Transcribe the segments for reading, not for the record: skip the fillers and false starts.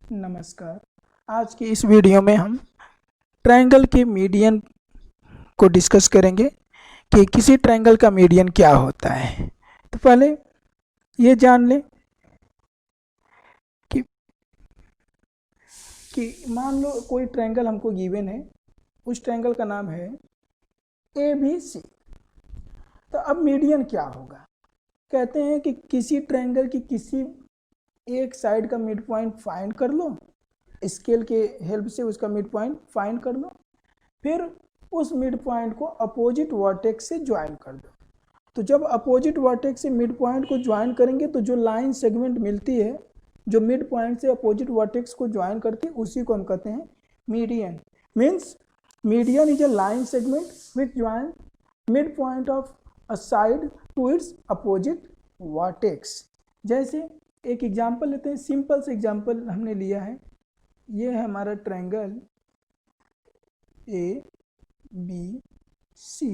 नमस्कार। आज की इस वीडियो में हम ट्रायंगल के मीडियन को डिस्कस करेंगे कि किसी ट्रायंगल का मीडियन क्या होता है। तो पहले ये जान लें कि मान लो कोई ट्रायंगल हमको गिवन है, उस ट्रायंगल का नाम है ए बी सी। तो अब मीडियन क्या होगा? कहते हैं कि किसी ट्रायंगल की किसी एक साइड का मिड पॉइंट फाइंड कर लो, स्केल के हेल्प से उसका मिड पॉइंट फाइंड कर लो, फिर उस मिड पॉइंट को अपोजिट वर्टेक्स से ज्वाइन कर दो। तो जब अपोजिट वर्टेक्स से मिड पॉइंट को ज्वाइन करेंगे तो जो लाइन सेगमेंट मिलती है, जो मिड पॉइंट से अपोजिट वर्टेक्स को ज्वाइन करती है, उसी को हम कहते हैं median. Means median is a line segment which join mid point of a side to its opposite vertex. जैसे एक एग्जांपल लेते हैं, सिंपल से एग्जांपल हमने लिया है। ये है हमारा ट्रायंगल ए बी सी।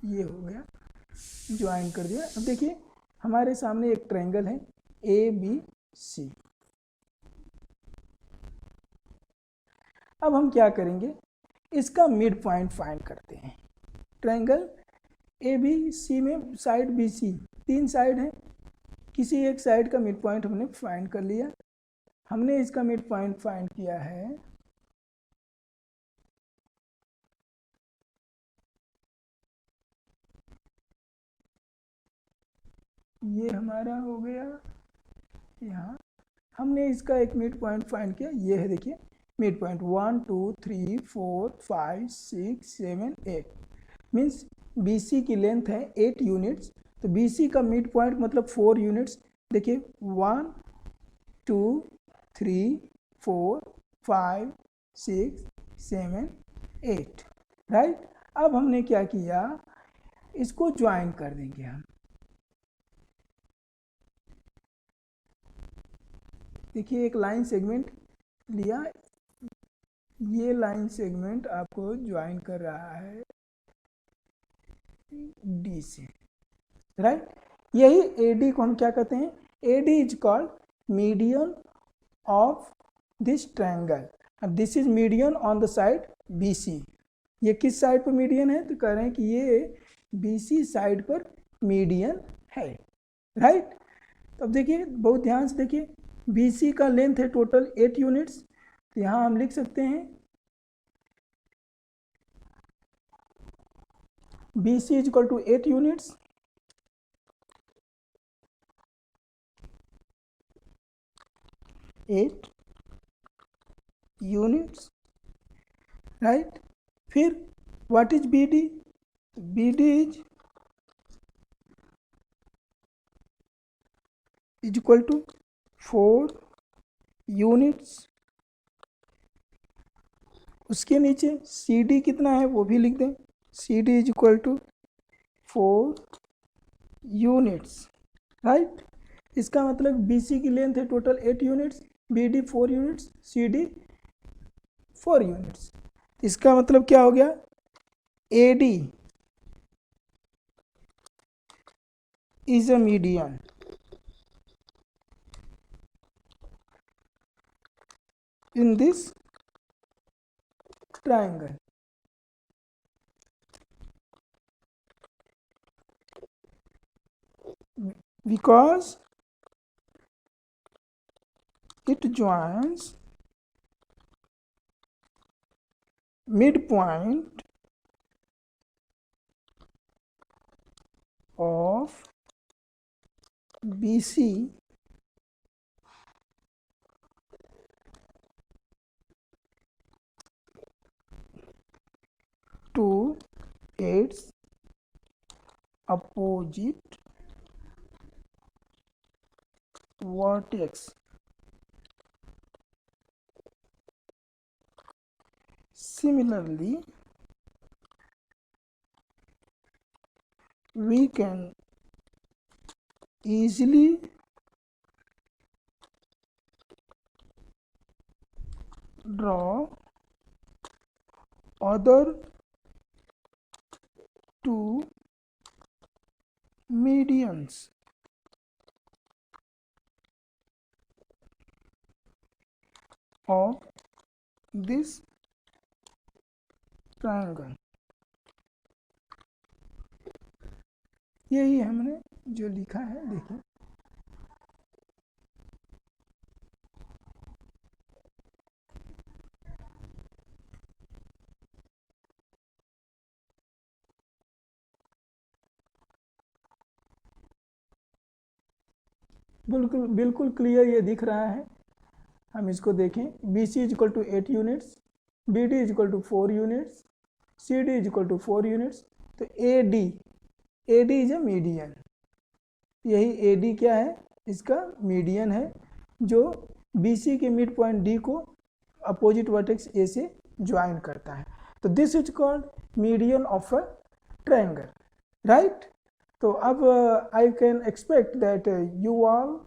ये हो गया, ज्वाइन कर दिया। अब देखिए हमारे सामने एक ट्रायंगल है ए बी सी। अब हम क्या करेंगे, इसका मिड पॉइंट फाइंड करते हैं। ट्रायंगल ए बी सी में साइड बी सी, तीन साइड है, किसी एक साइड का मिड पॉइंट हमने फाइंड कर लिया। हमने इसका मिड पॉइंट फाइंड किया है ये हमारा हो गया यहाँ। हमने इसका एक मिड पॉइंट फाइंड किया, ये है देखिए mid point 1 2 3 4 5 6 7 8। Means B C की लेंथ है 8 यूनिट्स, तो बी सी का मिड पॉइंट मतलब 4 यूनिट्स। देखिए 1 2 3 4 5 6 7 8, राइट। अब हमने क्या किया, इसको ज्वाइन कर देंगे हम। देखिए एक लाइन सेगमेंट लिया, ये लाइन सेगमेंट आपको ज्वाइन कर रहा है डी से, राइट। यही एडी को हम क्या कहते हैं, AD is called median of this triangle. अब this is median on the side B C. ये किस साइड पर मीडियन है, तो कह रहे हैं कि ये बी सी साइड पर मीडियन है, राइट। तो अब देखिए बहुत ध्यान से देखिए, बी सी का लेंथ है टोटल 8 यूनिट्स। तो यहाँ हम लिख सकते हैं B C is equal to 8 units, 8 units, right. फिर what is B D, B D is equal to 4 units. उसके नीचे सी डी कितना है वो भी लिख दें, C D is equal to 4 units, right. इसका मतलब बी सी की लेंथ है total 8 units, B D 4 units, C D 4 units. इसका मतलब क्या हो गया, A D is a median in this triangle। Because it joins midpoint of BC to its opposite vertex। Similarly, we can easily draw other two medians of this triangle। यही हमने जो लिखा है, देखिए बिल्कुल बिल्कुल क्लियर ये दिख रहा है। हम इसको देखें, B C is equal to 8 units, B D is equal to 4 units, C D is equal to 4 units. तो A D is a median. यही ए डी क्या है, इसका मीडियन है, जो बी सी के मिड पॉइंट डी को opposite vertex ए से ज्वाइन करता है। तो this is called median of a triangle, right. तो अब I can expect that you all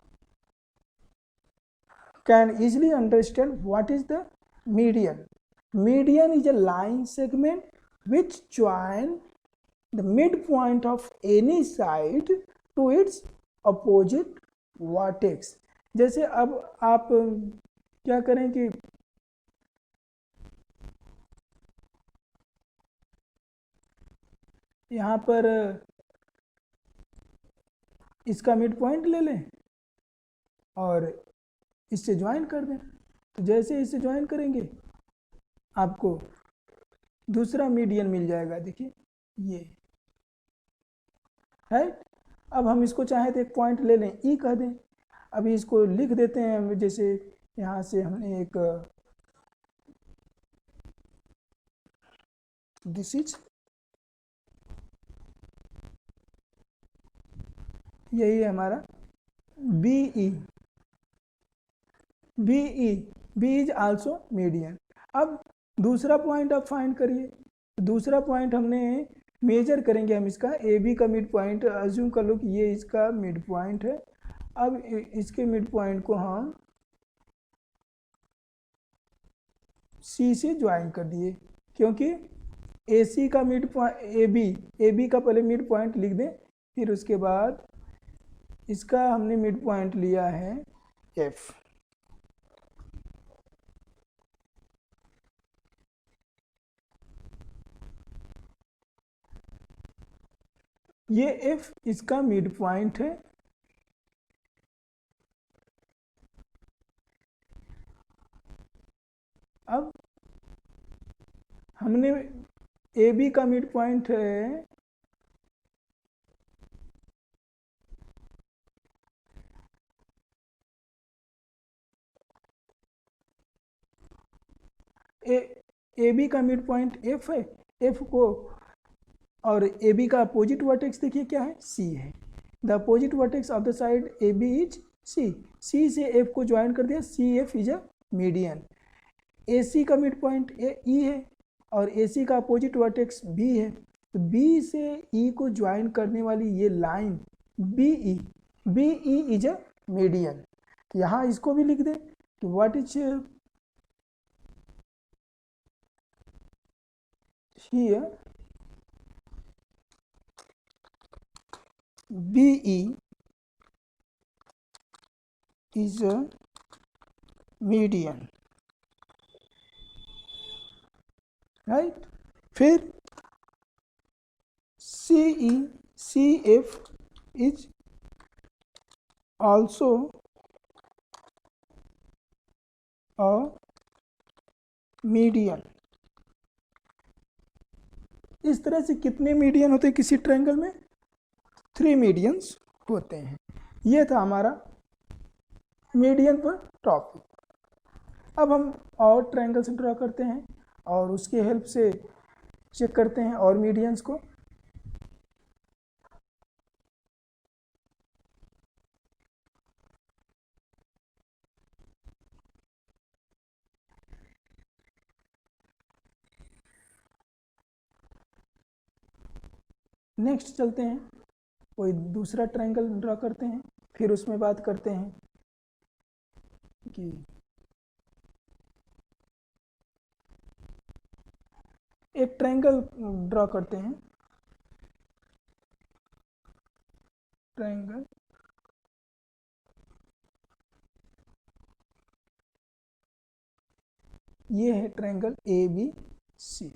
can easily understand what is the median. Median is a line segment which join the midpoint of any side to its opposite vertex। जैसे अब आप क्या करें कि यहाँ पर इसका मिड पॉइंट ले लें और इससे ज्वाइन कर दें। तो जैसे इससे ज्वाइन करेंगे आपको दूसरा मीडियन मिल जाएगा, देखिए ये, राइट। अब हम इसको चाहे तो एक पॉइंट ले लें, ई कह दें। अभी इसको लिख देते हैं, जैसे यहाँ से हमने एक दिस इज, यही है हमारा B E, B is also median. अब दूसरा पॉइंट आप फाइंड करिए। दूसरा पॉइंट हमने मेजर करेंगे हम इसका, ए बी का मिड पॉइंट अज्यूम कर लो कि ये इसका मिड पॉइंट है। अब इसके मिड पॉइंट को हम सी से ज्वाइन कर दिए, क्योंकि ए सी का मिड पॉइंट, ए बी का पहले मिड पॉइंट लिख दें, फिर उसके बाद इसका हमने मिड पॉइंट लिया है एफ। ये एफ इसका मिड पॉइंट है। अब हमने ए बी का मिड पॉइंट है ए बी का मिड पॉइंट एफ है, एफ को, और ए बी का अपोजिट वर्टेक्स देखिए क्या है, सी है। The opposite vertex of the side A B is C, C से एफ को ज्वाइन कर दिया, C F is a median. A C का मिड पॉइंट ई है और ए सी का अपोजिट वर्टेक्स बी है। तो बी से ई को ज्वाइन करने वाली ये line B E is a median. यहाँ इसको भी लिख दें कि what is here BE is a median, right। फिर CE CF is also a median। इस तरह से कितने मीडियन होते हैं किसी ट्रायंगल में? 3 मीडियंस होते हैं। ये था हमारा मीडियन पर टॉपिक। अब हम और ट्रायंगल्स ड्रॉ करते हैं और उसके हेल्प से चेक करते हैं और मीडियंस को। नेक्स्ट चलते हैं, कोई दूसरा ट्रायंगल ड्रॉ करते हैं, फिर उसमें बात करते हैं कि एक ट्रायंगल ड्रॉ करते हैं। ट्रायंगल ये है ट्रायंगल ABC।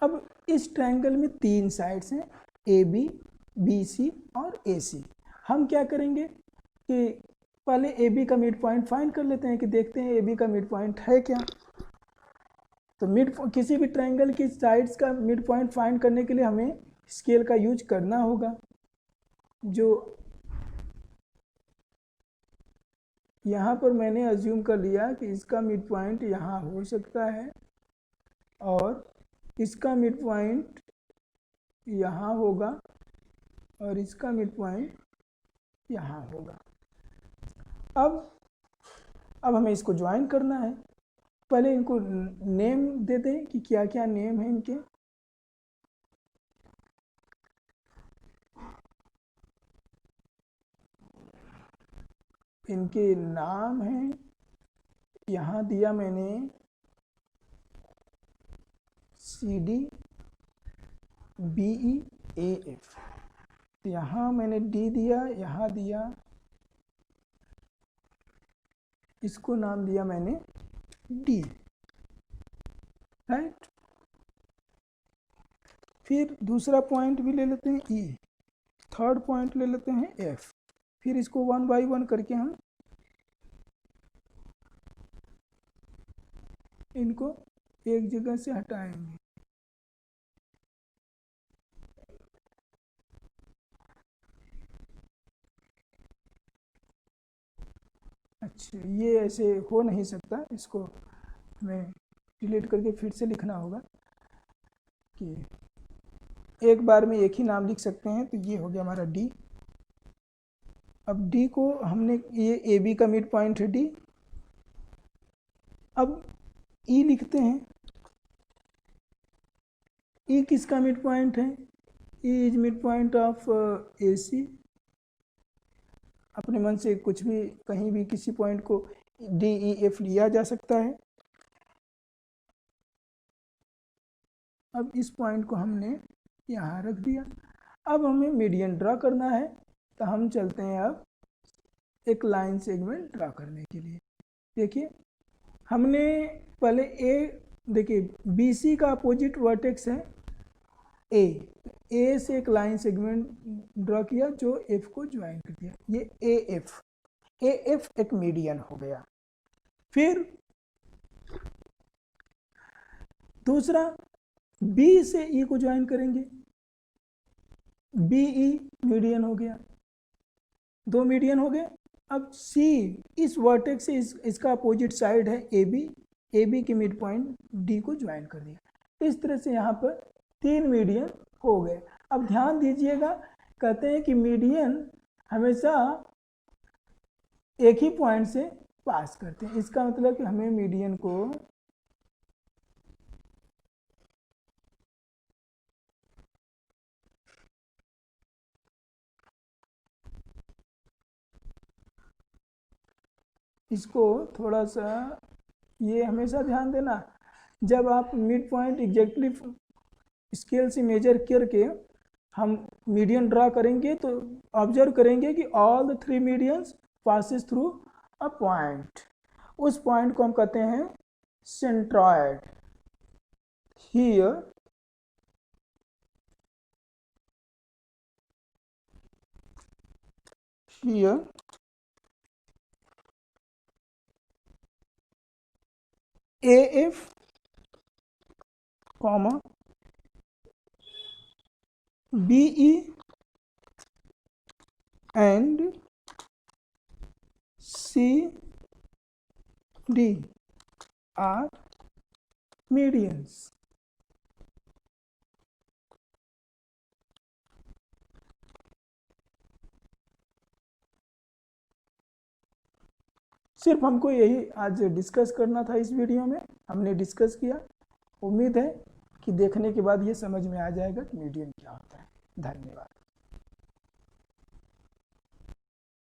अब इस ट्रायंगल में 3 साइड्स हैं, AB, BC और AC। हम क्या करेंगे कि पहले AB का मिड पॉइंट फाइंड कर लेते हैं कि देखते हैं AB का मिड पॉइंट है क्या। तो किसी भी ट्रायंगल की साइड्स का मिड पॉइंट फाइंड करने के लिए हमें स्केल का यूज करना होगा। जो यहाँ पर मैंने अज्यूम कर लिया कि इसका मिड पॉइंट यहाँ हो सकता है और इसका मिड पॉइंट यहाँ होगा और इसका मिड पॉइंट यहाँ होगा। अब हमें इसको ज्वाइन करना है। पहले इनको नेम दे दें कि क्या क्या नेम है इनके। इनके नाम हैं, यहाँ दिया मैंने CD, BE, AF। यहाँ मैंने D दिया, यहाँ दिया, इसको नाम दिया मैंने D, राइट। फिर दूसरा पॉइंट भी ले लेते हैं E, थर्ड पॉइंट ले लेते हैं F। फिर इसको 1 बाय 1 करके हम इनको एक जगह से हटाएंगे। अच्छा, ये ऐसे हो नहीं सकता, इसको हमें डिलीट करके फिर से लिखना होगा कि एक बार में एक ही नाम लिख सकते हैं। तो ये हो गया हमारा D। अब D को हमने, ये AB का मिड पॉइंट है D। अब E लिखते हैं। E किसका मिड पॉइंट है? E is mid point of AC। अपने मन से कुछ भी, कहीं भी किसी पॉइंट को D, E, F लिया जा सकता है। अब इस पॉइंट को हमने यहाँ रख दिया। अब हमें मीडियन ड्रा करना है, तो हम चलते हैं अब एक लाइन सेगमेंट ड्रा करने के लिए। देखिए, हमने पहले देखिए BC का अपोजिट वर्टेक्स है A से एक लाइन सेगमेंट ड्रा किया जो F को ज्वाइन कर दिया, ये AF एक मीडियन हो गया। फिर दूसरा B से E को ज्वाइन करेंगे, BE मीडियन हो गया, 2 मीडियन हो गए। अब C इस वर्टेक्स से इसका अपोजिट साइड है AB के मिड पॉइंट D को ज्वाइन कर दिया। इस तरह से यहाँ पर 3 मीडियन हो गए। अब ध्यान दीजिएगा, कहते हैं कि मीडियन हमेशा एक ही पॉइंट से पास करते हैं। इसका मतलब कि हमें मीडियन को इसको थोड़ा सा, ये हमेशा ध्यान देना, जब आप मिड पॉइंट एग्जैक्टली स्केल से मेजर करके हम मीडियन ड्रा करेंगे तो ऑब्जर्व करेंगे कि all the 3 medians passes through a point. उस पॉइंट को हम कहते हैं centroid. Here AF comma BE and CD are medians। सिर्फ हमको यही आज डिस्कस करना था। इस वीडियो में हमने डिस्कस किया। उम्मीद है कि देखने के बाद ये समझ में आ जाएगा कि मीडियन क्या होता है। धन्यवाद।